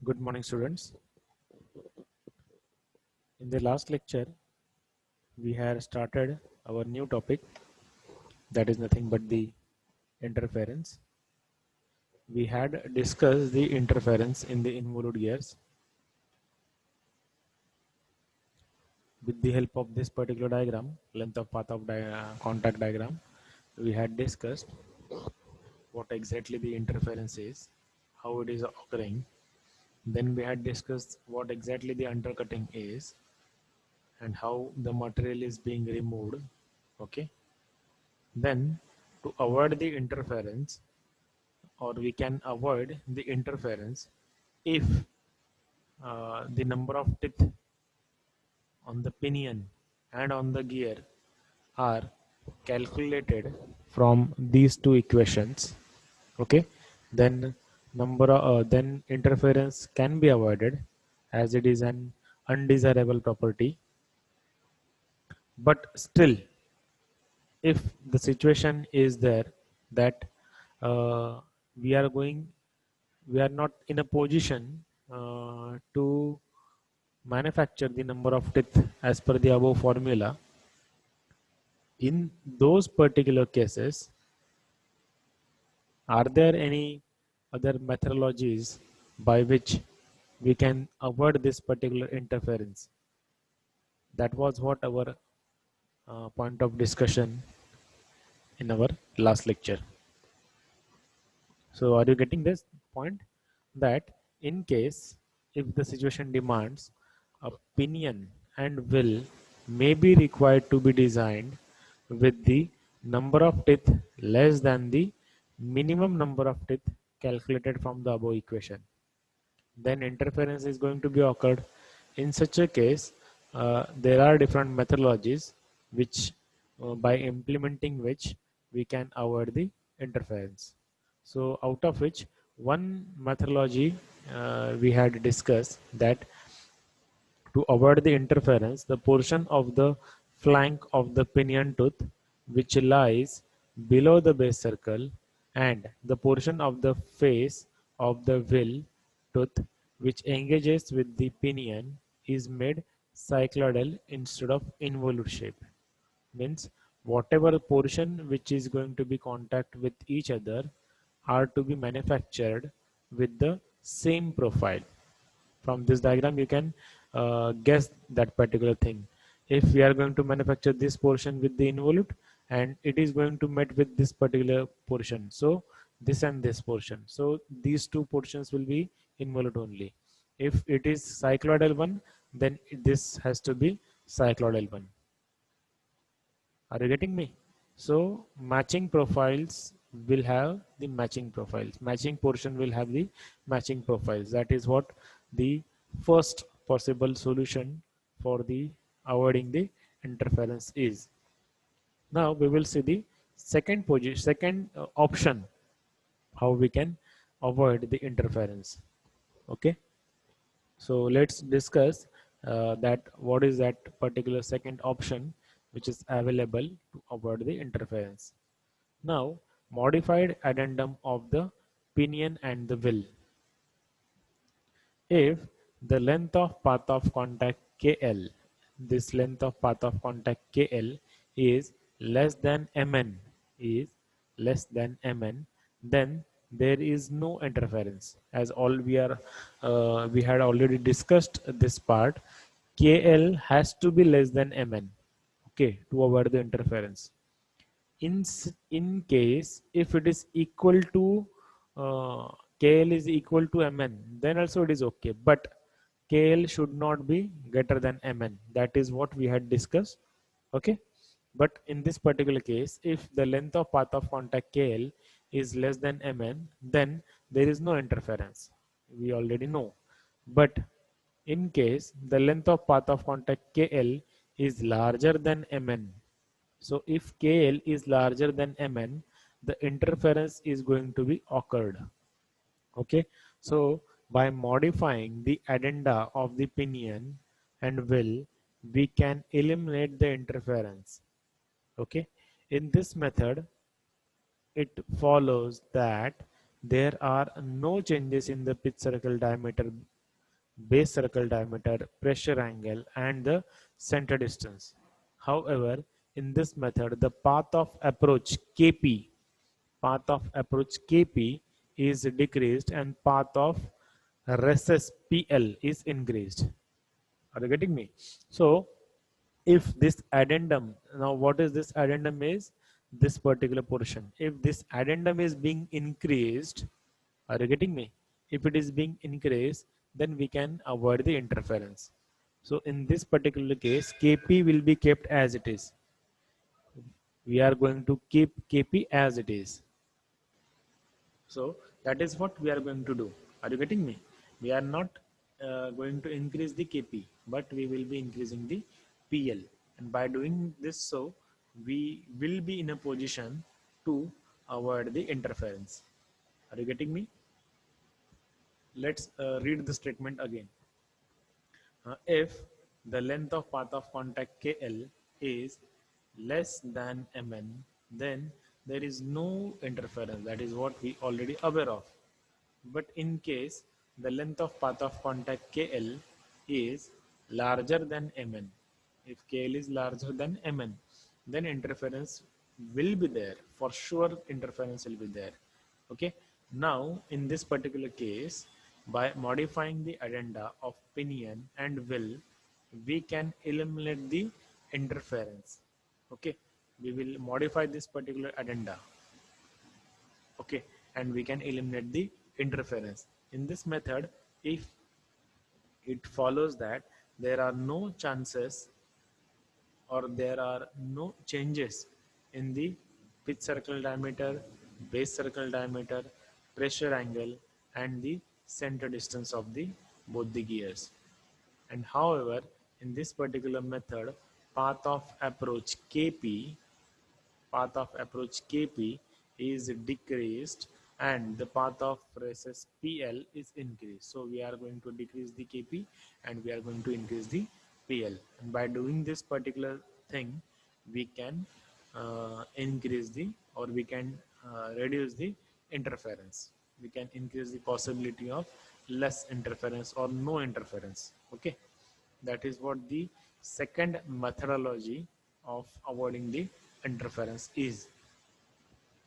Good morning, students. In the last lecture, we had started our new topic, that is nothing but the interference. We had discussed the interference in the involute gears. With the help of this particular diagram, length of path of contact diagram, we had discussed what exactly the interference is, how it is occurring. Then we had discussed what exactly the undercutting is and how the material is being removed. Okay. Then, to avoid the interference, or we can avoid the interference if the number of teeth on the pinion and on the gear are calculated from these two equations. Okay, then then interference can be avoided as it is an undesirable property. But still, if the situation is there that uh, we are going we are not in a position to manufacture the number of teeth as per the above formula, in those particular cases, are there any other methodologies by which we can avoid this particular interference? That was what our point of discussion in our last lecture. So, are you getting this point? That in case if the situation demands, opinion and will may be required to be designed with the number of teeth less than the minimum number of teeth calculated from the above equation, then interference is going to be occurred. In such a case, there are different methodologies which, by implementing which, we can avoid the interference. So, out of which, one methodology we had discussed that to avoid the interference, the portion of the flank of the pinion tooth which lies below the base circle and the portion of the face of the will tooth which engages with the pinion is made cycloidal instead of involute shape. Means whatever portion which is going to be contact with each other are to be manufactured with the same profile. From this diagram you can guess that particular thing. If we are going to manufacture this portion with the involute and it is going to met with this particular portion, so this and this portion, so these two portions will be involute only. If it is cycloidal one, then this has to be cycloidal one. Are you getting me? So matching profiles will have the matching profiles. Matching portion will have the matching profiles. That is what the first possible solution for the avoiding the interference is. Now we will see the second option how we can avoid the interference. Okay. So let's discuss that what is that particular second option which is available to avoid the interference. Now, modified addendum of the pinion and the will. If the length of path of contact KL, this length of path of contact KL is less than Mn, is less than Mn, then there is no interference. As all we had already discussed this part, KL has to be less than Mn, okay, to avoid the interference. In case if it is equal to uh, KL is equal to Mn, then also it is okay, but KL should not be greater than Mn. That is what we had discussed. Okay, but in this particular case, if the length of path of contact KL is less than Mn, then there is no interference, we already know. But in case the length of path of contact KL is larger than Mn, so if KL is larger than Mn, the interference is going to be occurred. Okay, so by modifying the addenda of the pinion and will, we can eliminate the interference. Okay, in this method, it follows that there are no changes in the pitch circle diameter base circle diameter, pressure angle, and the center distance. However, in this method, the path of approach Kp is decreased and path of recess PL is increased. Are you getting me? So, if this addendum, now what is this addendum is? This particular portion. If this addendum is being increased, are you getting me? If it is being increased, then we can avoid the interference. So in this particular case, Kp will be kept as it is. We are going to keep Kp as it is. So that is what we are going to do. Are you getting me? We are not going to increase the Kp, but we will be increasing the PL. And by doing this, so we will be in a position to avoid the interference. Are you getting me? Let's read the statement again. If the length of path of contact KL is less than Mn, then there is no interference. That is what we already aware of. But in case the length of path of contact KL is larger than Mn, if KL is larger than Mn, then interference will be there. For sure, interference will be there. Okay. Now, in this particular case, by modifying the addenda of pinion and will, we can eliminate the interference. Okay. We will modify this particular addenda. Okay, and we can eliminate the interference. In this method, if it follows that there are no chances or there are no changes in the pitch circle diameter, base circle diameter, pressure angle, and the center distance of the both the gears. And however, in this particular method, path of approach Kp path of approach Kp is decreased and the path of recess PL is increased. So we are going to decrease the Kp and we are going to increase the PL. And by doing this particular thing, we can increase the or we can reduce the interference. We can increase the possibility of less interference or no interference. Okay, that is what the second methodology of avoiding the interference is.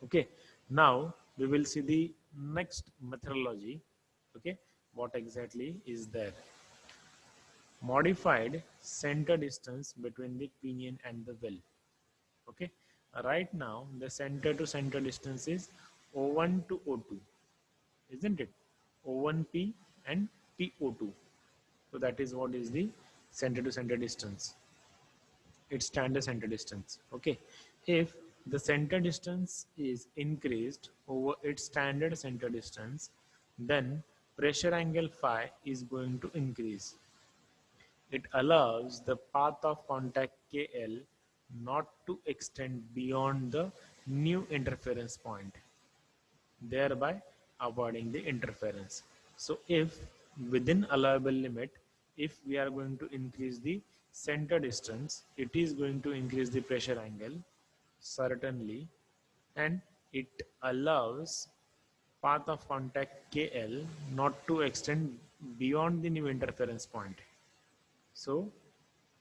Okay, now we will see the next methodology. Okay, what exactly is there? Modified center distance between the pinion and the well. Okay, right now the center to center distance is O1 to O2, isn't it? O1P and PO2. So that is what is the center to center distance. Its standard center distance. Okay, if the center distance is increased over its standard center distance, then pressure angle phi is going to increase. It allows the path of contact KL not to extend beyond the new interference point, thereby avoiding the interference. So if within allowable limit, if we are going to increase the center distance, it is going to increase the pressure angle, certainly, and it allows path of contact KL not to extend beyond the new interference point. So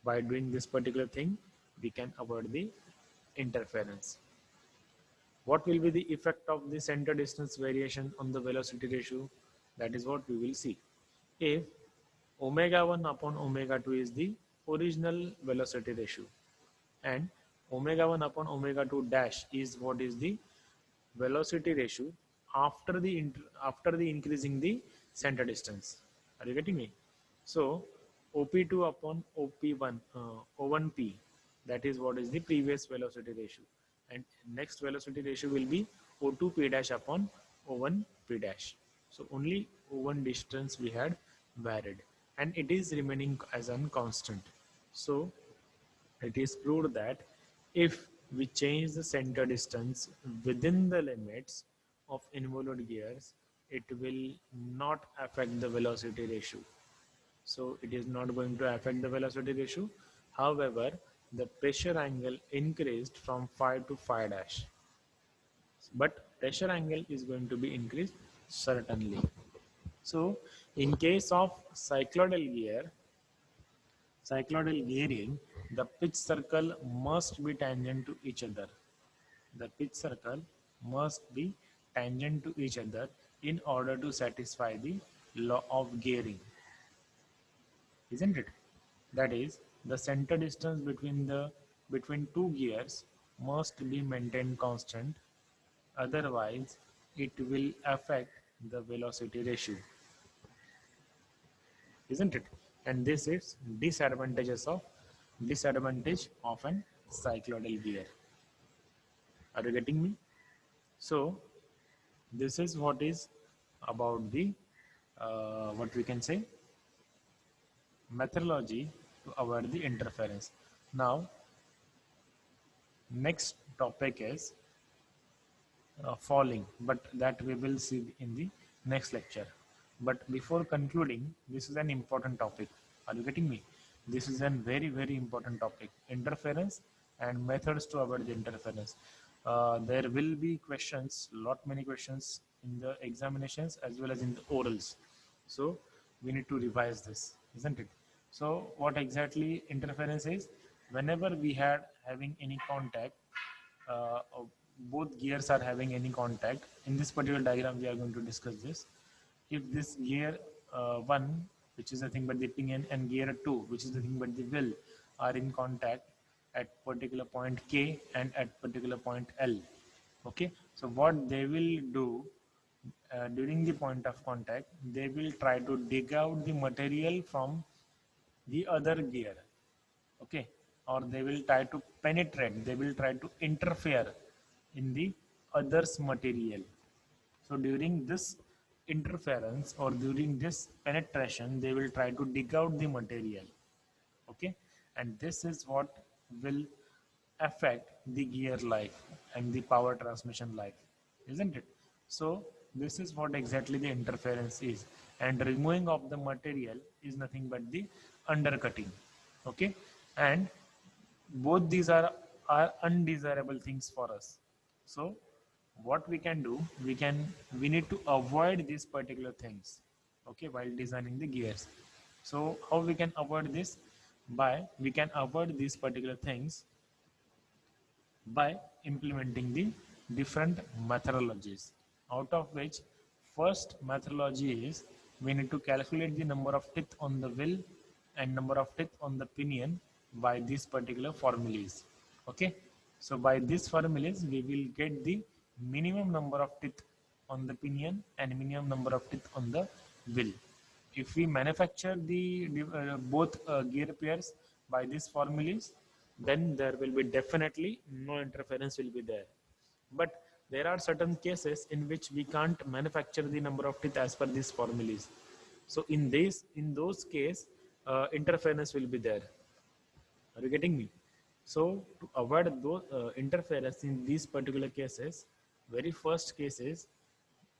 by doing this particular thing, we can avoid the interference. What will be the effect of the center distance variation on the velocity ratio? That is what we will see. If omega 1 upon omega 2 is the original velocity ratio and omega 1 upon omega 2 dash is what is the velocity ratio after the increasing the center distance. Are you getting me? So OP2 upon OP1 O1P, that is what is the previous velocity ratio, and next velocity ratio will be O2P dash upon O1P dash. So only O1 distance we had varied and it is remaining as a constant. So it is proved that if we change the center distance within the limits of involute gears, it will not affect the velocity ratio. So it is not going to affect the velocity ratio. However, the pressure angle increased from phi to phi dash. But pressure angle is going to be increased certainly. So in case of cycloidal gearing, the pitch circle must be tangent to each other. The pitch circle must be tangent to each other in order to satisfy the law of gearing, isn't it? That is, the center distance between two gears must be maintained constant, otherwise it will affect the velocity ratio, isn't it? And this is disadvantage of an cycloidal gear. Are you getting me? So this is what is about the what we can say methodology to avoid the interference. Now next topic is falling, but that we will see in the next lecture. But before concluding, this is an important topic. Are you getting me? This is a very important topic: interference and methods to avoid the interference. There will be questions, lot many questions in the examinations as well as in the orals. So we need to revise this, isn't it? So what exactly interference is? Whenever we had having any contact, both gears are having any contact. In this particular diagram, we are going to discuss this. If this gear 1, which is nothing but the pinion, and gear 2, which is nothing but the wheel, are in contact at particular point K and at particular point L. Okay, so what they will do during the point of contact, they will try to dig out the material from the other gear. Okay, or they will try to penetrate, they will try to interfere in the other's material. So during this interference or during this penetration, they will try to dig out the material. Okay, and this is what will affect the gear life and the power transmission life, isn't it? So this is what exactly the interference is, and removing of the material is nothing but the undercutting. Okay, and both these are undesirable things for us. So what we can do, we need to avoid these particular things, okay, while designing the gears. So how we can avoid this? By we can avoid these particular things by implementing the different methodologies, out of which first methodology is we need to calculate the number of teeth on the wheel and number of teeth on the pinion by these particular formulas. Okay, so by these formulas we will get the minimum number of teeth on the pinion and minimum number of teeth on the wheel. If we manufacture both gear pairs by these formulas, then there will be definitely no interference will be there. But there are certain cases in which we can't manufacture the number of teeth as per these formulas. So in those case, interference will be there. Are you getting me? So to avoid those interference in these particular cases, very first case is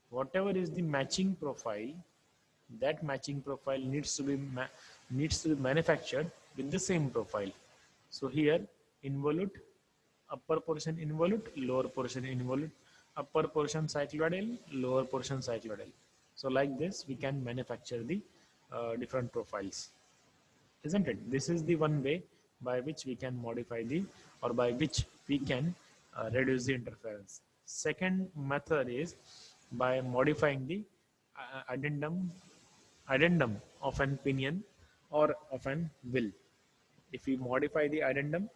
whatever is the matching profile, that matching profile needs to be manufactured with the same profile. So here involute, upper portion involute, lower portion involute, upper portion cycloidal, lower portion cycloidal. So like this we can manufacture the different profiles, isn't it? This is the one way by which we can modify the, or by which we can reduce the interference. Second method is by modifying the addendum of an pinion or of an wheel. If we modify the addendum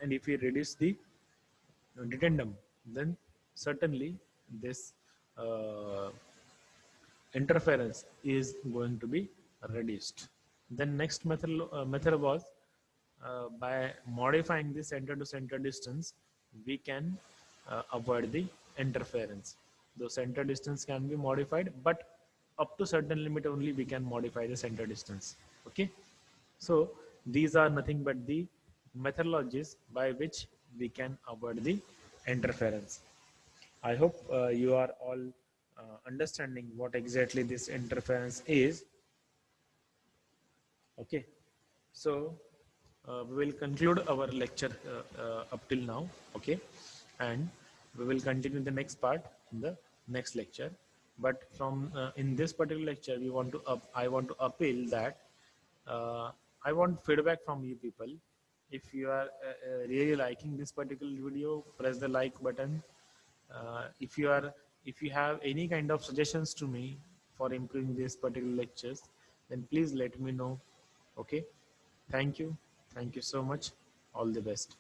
and if we reduce the dedendum, then certainly this uh, interference is going to be reduced. Then next method was by modifying the center to center distance, we can avoid the interference. The center distance can be modified, but up to certain limit only we can modify the center distance. Okay, so these are nothing but the methodologies by which we can avoid the interference. I hope you are all understanding what exactly this interference is. Okay, so we will conclude our lecture up till now. Okay, and we will continue the next part in the next lecture. But from in this particular lecture, I want to appeal that uh, I want feedback from you people. If you are really liking this particular video, press the like button. If you are, if you have any kind of suggestions to me for improving these particular lectures, then please let me know. Okay. Thank you. Thank you so much. All the best.